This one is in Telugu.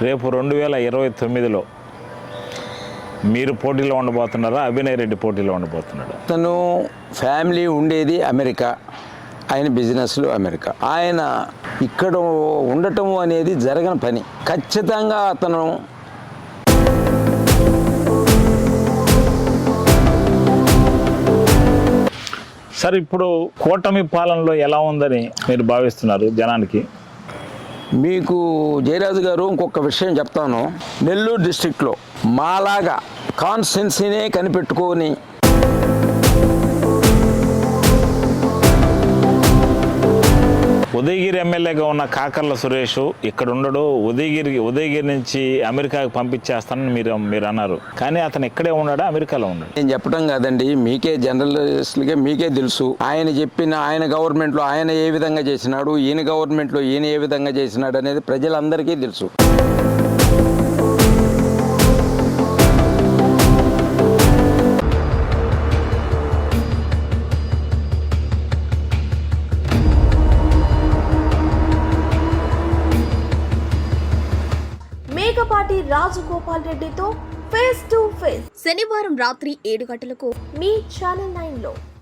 రేపు 2029లో మీరు పోటీలో ఉండబోతున్నారా, అభినయ్ రెడ్డి పోటీలో ఉండబోతున్నాడు? తను ఫ్యామిలీ ఉండేది అమెరికా, ఆయన బిజినెస్లు అమెరికా. ఆయన ఇక్కడ ఉండటం అనేది జరగని పని. ఖచ్చితంగా అతను సార్, ఇప్పుడు కూటమి పాలనలో ఎలా ఉందని మీరు భావిస్తున్నారు జనానికి? మీకు జయరాజు గారు ఇంకొక విషయం చెప్తాను. నెల్లూరు డిస్ట్రిక్ట్లో మాలాగా కాన్స్టిట్యున్సీనే కనిపెట్టుకొని ఉదయగిరి ఎమ్మెల్యేగా ఉన్న కాకర్ల సురేష్ ఇక్కడ ఉండడు, ఉదయగిరి నుంచి అమెరికాకు పంపించేస్తానని మీరు అన్నారు. కానీ అతను ఇక్కడే ఉన్నాడా, అమెరికాలో ఉన్నాడు? నేను చెప్పడం కాదండి, మీకే జర్నలిస్టులకే మీకే తెలుసు. ఆయన చెప్పిన ఆయన గవర్నమెంట్లో ఆయన ఏ విధంగా చేసినాడు, ఈయన గవర్నమెంట్లో ఈయన ఏ విధంగా చేసినాడు అనేది ప్రజలందరికీ తెలుసు. మేకపాటి రాజగోపాల్ రెడ్డితో ఫేస్ టు ఫేస్ శనివారం రాత్రి 7 గంటలకు మీ ఛానల్ 9లో.